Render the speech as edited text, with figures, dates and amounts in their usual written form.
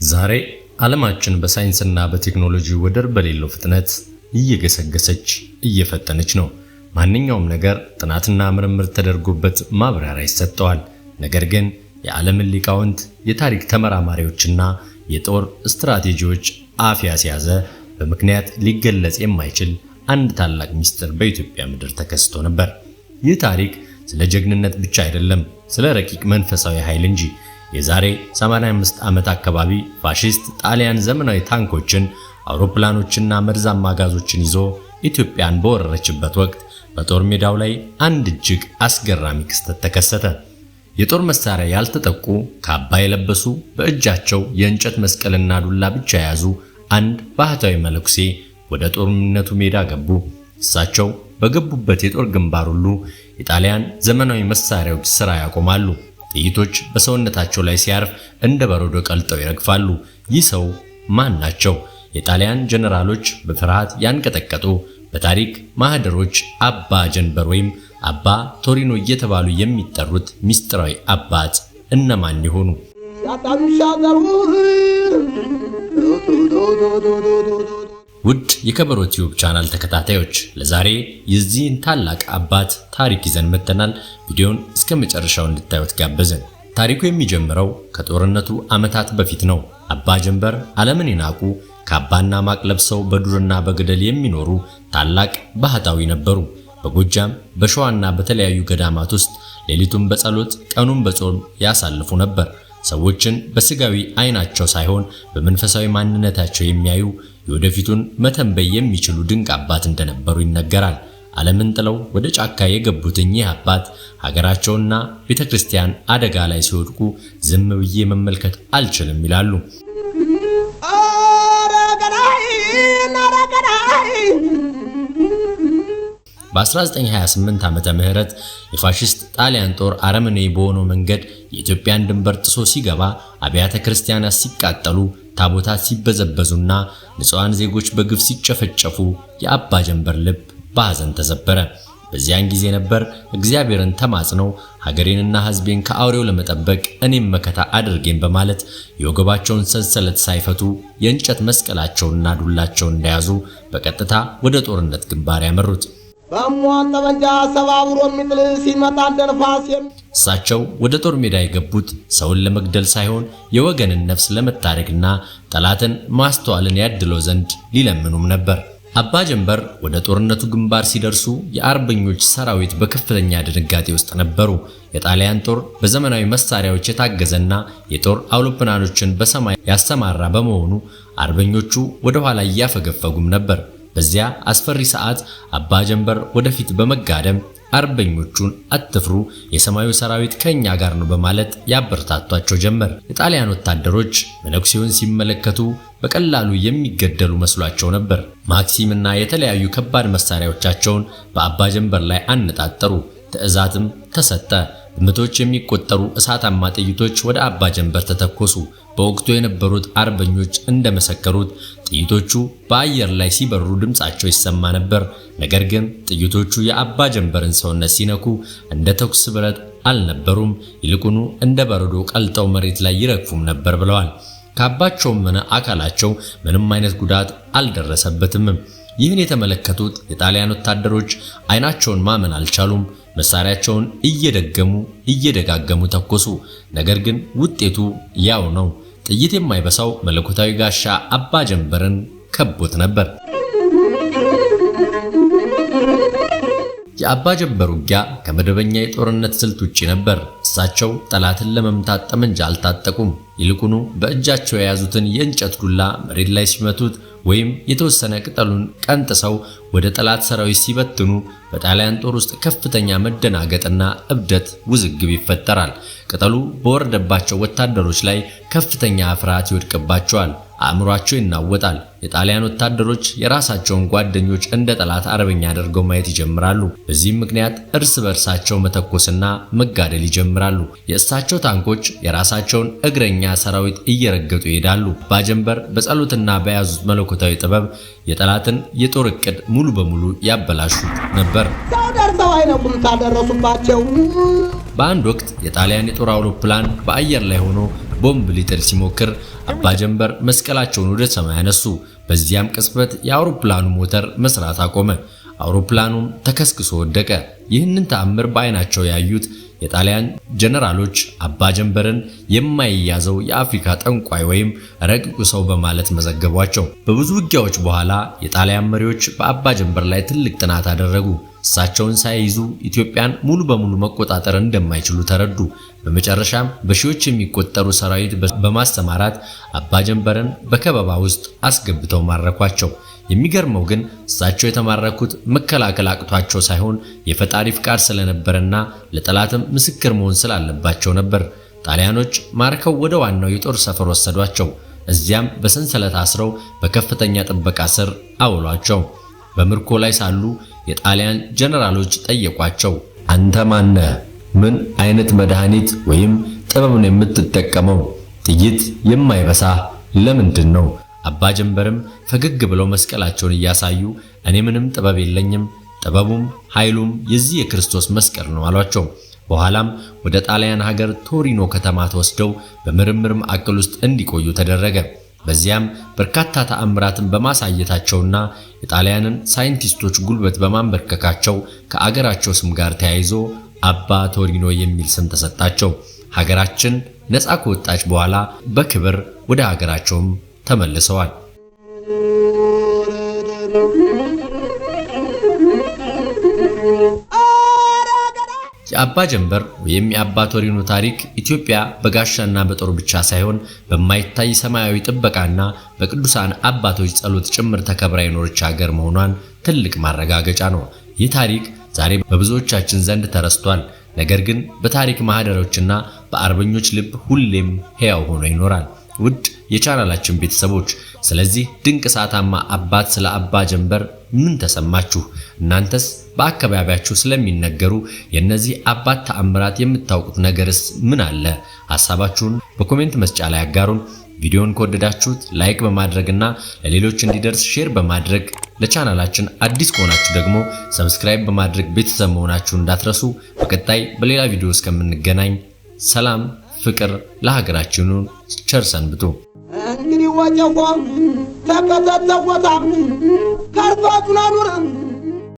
ዛሬ ዓለማችን በሳይንስና በቴክኖሎጂ ወደር በሌለው ፍጥነት እየገሰገሰች እየፈጠነች ነው። ማንኛውም ነገር ጥናትና ምርምር ተደርጎበት ማብራሪያ ይሰጠዋል። ነገር ግን የዓለምን ሊቃውንት፣ የታሪክ ተመራማሪዎችና የጦር ስትራቴጂዎች አፍ ያስያዘ በምክንያት ሊገለጽ የማይችል አንድ ታላቅ ሚስጥር በኢትዮጵያ ምድር ተከስቶ ነበር። ይህ ታሪክ ስለ ጀግንነት ብቻ አይደለም፣ ስለ ረቂቅ መንፈሳዊ ኃይል እንጂ። የዛሬ 85 ዓመት አካባቢ ፋሺስት ጣሊያን ዘመናዊ ታንኮችን፣ አውሮፕላኖችና መርዛማ ጋዞችን ይዞ ኢትዮጵያን በወረረችበት ወቅት በጦር ሜዳው ላይ አንድ እጅግ አስገራሚ ክስተት ተከሰተ። የጦር መሳሪያ ያልተጠቁ፣ ካባ የለበሱ፣ በእጃቸው የእንጨት መስቀልና ዱላ ብቻ የያዙ አንድ ባህታዊ መነኩሴ ወደ ጦርነቱ ሜዳ ገቡ። እሳቸው በገቡበት የጦር ግንባር ሁሉ የጣሊያን ዘመናዊ መሳሪያዎች ሥራ ያቆማሉ። ጥይቶች በሰውነታቸው ላይ ሲያርፍ እንደ በረዶ ቀልጠው ይረግፋሉ። ይህ ሰው ማን ናቸው? የጣሊያን ጀነራሎች በፍርሃት ያንቀጠቀጡ፣ በታሪክ ማህደሮች አባ ጀንበር ወይም አባ ቶሪኖ እየተባሉ የሚጠሩት ሚስጥራዊ አባት እነማን ይሆኑ? ውድ የከበሮ ቲዩብ ቻናል ተከታታዮች ለዛሬ የዚህን ታላቅ አባት ታሪክ ይዘን መጥተናል። ቪዲዮውን እስከ መጨረሻው እንድታዩት ጋበዝን። ታሪኩ የሚጀምረው ከጦርነቱ ዓመታት በፊት ነው። አባ ጀንበር ዓለምን የናቁ፣ ካባና ማቅ ለብሰው በዱርና በገደል የሚኖሩ ታላቅ ባህታዊ ነበሩ። በጎጃም በሸዋና በተለያዩ ገዳማት ውስጥ ሌሊቱን በጸሎት ቀኑን በጾም ያሳልፉ ነበር። ሰዎችን በስጋዊ አይናቸው ሳይሆን በመንፈሳዊ ማንነታቸው የሚያዩ የወደፊቱን መተንበይ የሚችሉ ድንቅ አባት እንደነበሩ ይነገራል። ዓለምን ጥለው ወደ ጫካ የገቡት እኚህ አባት ሀገራቸውና ቤተክርስቲያን አደጋ ላይ ሲወድቁ ዝም ብዬ መመልከት አልችልም ይላሉ። በ1928 ዓመተ ምህረት የፋሺስት ጣሊያን ጦር አረመኔ በሆነው መንገድ የኢትዮጵያን ድንበር ጥሶ ሲገባ አብያተ ክርስቲያናት ሲቃጠሉ፣ ታቦታት ሲበዘበዙና ንጹሃን ዜጎች በግፍ ሲጨፈጨፉ የአባ ጀንበር ልብ በሐዘን ተሰበረ። በዚያን ጊዜ ነበር እግዚአብሔርን ተማጽነው ሀገሬንና ሕዝቤን ከአውሬው ለመጠበቅ እኔም መከታ አድርጌን በማለት የወገባቸውን ሰንሰለት ሳይፈቱ የእንጨት መስቀላቸውንና ዱላቸውን እንደያዙ በቀጥታ ወደ ጦርነት ግንባር ያመሩት። በሟን ጠመንጃ ሰባብሮ የሚጥል ሲመጣ እንደ ነፋስ። እሳቸው ወደ ጦር ሜዳ የገቡት ሰውን ለመግደል ሳይሆን የወገንን ነፍስ ለመታደግና ጠላትን ማስተዋልን ያድለው ዘንድ ሊለምኑም ነበር። አባ ጀንበር ወደ ጦርነቱ ግንባር ሲደርሱ የአርበኞች ሰራዊት በከፍተኛ ድንጋጤ ውስጥ ነበሩ። የጣሊያን ጦር በዘመናዊ መሳሪያዎች የታገዘና የጦር አውሮፕላኖችን በሰማይ ያሰማራ በመሆኑ አርበኞቹ ወደ ኋላ እያፈገፈጉም ነበር። በዚያ አስፈሪ ሰዓት አባ ጀንበር ወደፊት በመጋደም አርበኞቹን አትፍሩ፣ የሰማዩ ሰራዊት ከኛ ጋር ነው በማለት ያበረታቷቸው ጀመር። የጣሊያን ወታደሮች መነኩሴውን ሲመለከቱ በቀላሉ የሚገደሉ መስሏቸው ነበር። ማክሲምና የተለያዩ ከባድ መሳሪያዎቻቸውን በአባ ጀንበር ላይ አነጣጠሩ። ትዕዛዝም ተሰጠ። በመቶዎች የሚቆጠሩ እሳታማ ጥይቶች ወደ አባ ጀንበር ተተኮሱ። በወቅቱ የነበሩት አርበኞች እንደመሰከሩት ጥይቶቹ በአየር ላይ ሲበሩ ድምጻቸው ይሰማ ነበር። ነገር ግን ጥይቶቹ የአባ ጀንበርን ሰውነት ሲነኩ እንደ ተኩስ ብረት አልነበሩም፣ ይልቁኑ እንደ በረዶ ቀልጠው መሬት ላይ ይረግፉም ነበር ብለዋል። ካባቸውም ሆነ አካላቸው ምንም አይነት ጉዳት አልደረሰበትም። ይህን የተመለከቱት የጣሊያን ወታደሮች አይናቸውን ማመን አልቻሉም። መሳሪያቸውን እየደጋገሙ ተኮሱ። ነገር ግን ውጤቱ ያው ነው። ጥይት የማይበሳው መለኮታዊ ጋሻ አባ ጀንበርን ከቦት ነበር። የአባ ጀንበር ውጊያ ከመደበኛ የጦርነት ስልት ውጪ ነበር። እሳቸው ጠላትን ለመምታት ጠመንጃ አልታጠቁም። ይልቁኑ በእጃቸው የያዙትን የእንጨት ዱላ መሬት ላይ ሲመቱት ወይም የተወሰነ ቅጠሉን ቀንጥሰው ወደ ጠላት ሰራዊት ሲበትኑ በጣሊያን ጦር ውስጥ ከፍተኛ መደናገጥና እብደት፣ ውዝግብ ይፈጠራል። ቅጠሉ በወረደባቸው ወታደሮች ላይ ከፍተኛ ፍርሃት ይወድቅባቸዋል። አእምሯቸው ይናወጣል። የጣሊያን ወታደሮች የራሳቸውን ጓደኞች እንደ ጠላት አርበኛ አድርገው ማየት ይጀምራሉ። በዚህም ምክንያት እርስ በርሳቸው መተኮስና መጋደል ይጀምራሉ። የእሳቸው ታንኮች የራሳቸውን እግረኛ ሰራዊት እየረገጡ ይሄዳሉ። አባ ጀንበር በጸሎትና በያዙት መለኮታዊ ጥበብ የጠላትን የጦር ዕቅድ ሙሉ በሙሉ ያበላሹት ነበር። ደርሰው አይነቁም ታደረሱባቸው። በአንድ ወቅት የጣሊያን የጦር አውሮፕላን በአየር ላይ ሆኖ ቦምብ ሊጥል ሲሞክር አባ ጀንበር መስቀላቸውን ወደ ሰማይ አነሱ። በዚያም ቅጽበት የአውሮፕላኑ ሞተር መስራት አቆመ። አውሮፕላኑም ተከስክሶ ወደቀ። ይህንን ተአምር በአይናቸው ያዩት የጣሊያን ጀነራሎች አባ ጀንበርን የማይያዘው የአፍሪካ ጠንቋይ ወይም ረቂቁ ሰው በማለት መዘገቧቸው። በብዙ ውጊያዎች በኋላ የጣሊያን መሪዎች በአባ ጀንበር ላይ ትልቅ ጥናት አደረጉ። እሳቸውን ሳይይዙ ኢትዮጵያን ሙሉ በሙሉ መቆጣጠር እንደማይችሉ ተረዱ። በመጨረሻም በሺዎች የሚቆጠሩ ሰራዊት በማስተማራት አባ ጀንበርን በከበባ ውስጥ አስገብተው ማረኳቸው። የሚገርመው ግን እሳቸው የተማረኩት መከላከል አቅቷቸው ሳይሆን የፈጣሪ ፍቃድ ስለነበረና ለጠላትም ምስክር መሆን ስላለባቸው ነበር። ጣሊያኖች ማርከው ወደ ዋናው የጦር ሰፈር ወሰዷቸው። እዚያም በሰንሰለት አስረው በከፍተኛ ጥበቃ ስር አውሏቸው። በምርኮ ላይ ሳሉ የጣሊያን ጀነራሎች ጠየቋቸው፣ አንተ ማነህ? ምን አይነት መድኃኒት ወይም ጥበብን የምትጠቀመው? ጥይት የማይበሳ ለምንድን ነው? አባ ጀንበርም ፈገግ ብለው መስቀላቸውን እያሳዩ እኔ ምንም ጥበብ የለኝም፣ ጥበቡም ኃይሉም የዚህ የክርስቶስ መስቀል ነው አሏቸው። በኋላም ወደ ጣሊያን ሀገር ቶሪኖ ከተማ ተወስደው በምርምር ማዕከል ውስጥ እንዲቆዩ ተደረገ። በዚያም በርካታ ተአምራትን በማሳየታቸውና የጣሊያንን ሳይንቲስቶች ጉልበት በማንበርከካቸው ከአገራቸው ስም ጋር ተያይዞ አባ ቶሪኖ የሚል ስም ተሰጣቸው። ሀገራችን ነፃ ከወጣች በኋላ በክብር ወደ ሀገራቸውም ተመልሰዋል። የአባ ጀንበር ወይም የአባ ቶሪኖ ታሪክ ኢትዮጵያ በጋሻና በጦር ብቻ ሳይሆን በማይታይ ሰማያዊ ጥበቃና በቅዱሳን አባቶች ጸሎት ጭምር ተከብራ የኖረች ሀገር መሆኗን ትልቅ ማረጋገጫ ነው። ይህ ታሪክ ዛሬ በብዙዎቻችን ዘንድ ተረስቷል። ነገር ግን በታሪክ ማህደሮችና በአርበኞች ልብ ሁሌም ሕያው ሆኖ ይኖራል። ውድ የቻናላችን ቤተሰቦች ስለዚህ ድንቅ እሳታማ አባት ስለ አባ ጀንበር ምን ተሰማችሁ? እናንተስ በአካባቢያችሁ ስለሚነገሩ የነዚህ አባት ተአምራት የምታውቁት ነገርስ ምን አለ? ሐሳባችሁን በኮሜንት መስጫ ላይ አጋሩን። ቪዲዮውን ከወደዳችሁት ላይክ በማድረግና ለሌሎች እንዲደርስ ሼር በማድረግ ለቻናላችን አዲስ ከሆናችሁ ደግሞ ሰብስክራይብ በማድረግ ቤተሰብ መሆናችሁን እንዳትረሱ። በቀጣይ በሌላ ቪዲዮ እስከምንገናኝ ሰላም ፍቅር ለሀገራችን ቸር ሰንብቱ። እንግዲህ ወጨቆ ተከተተወታ ከርፋቱን አኑር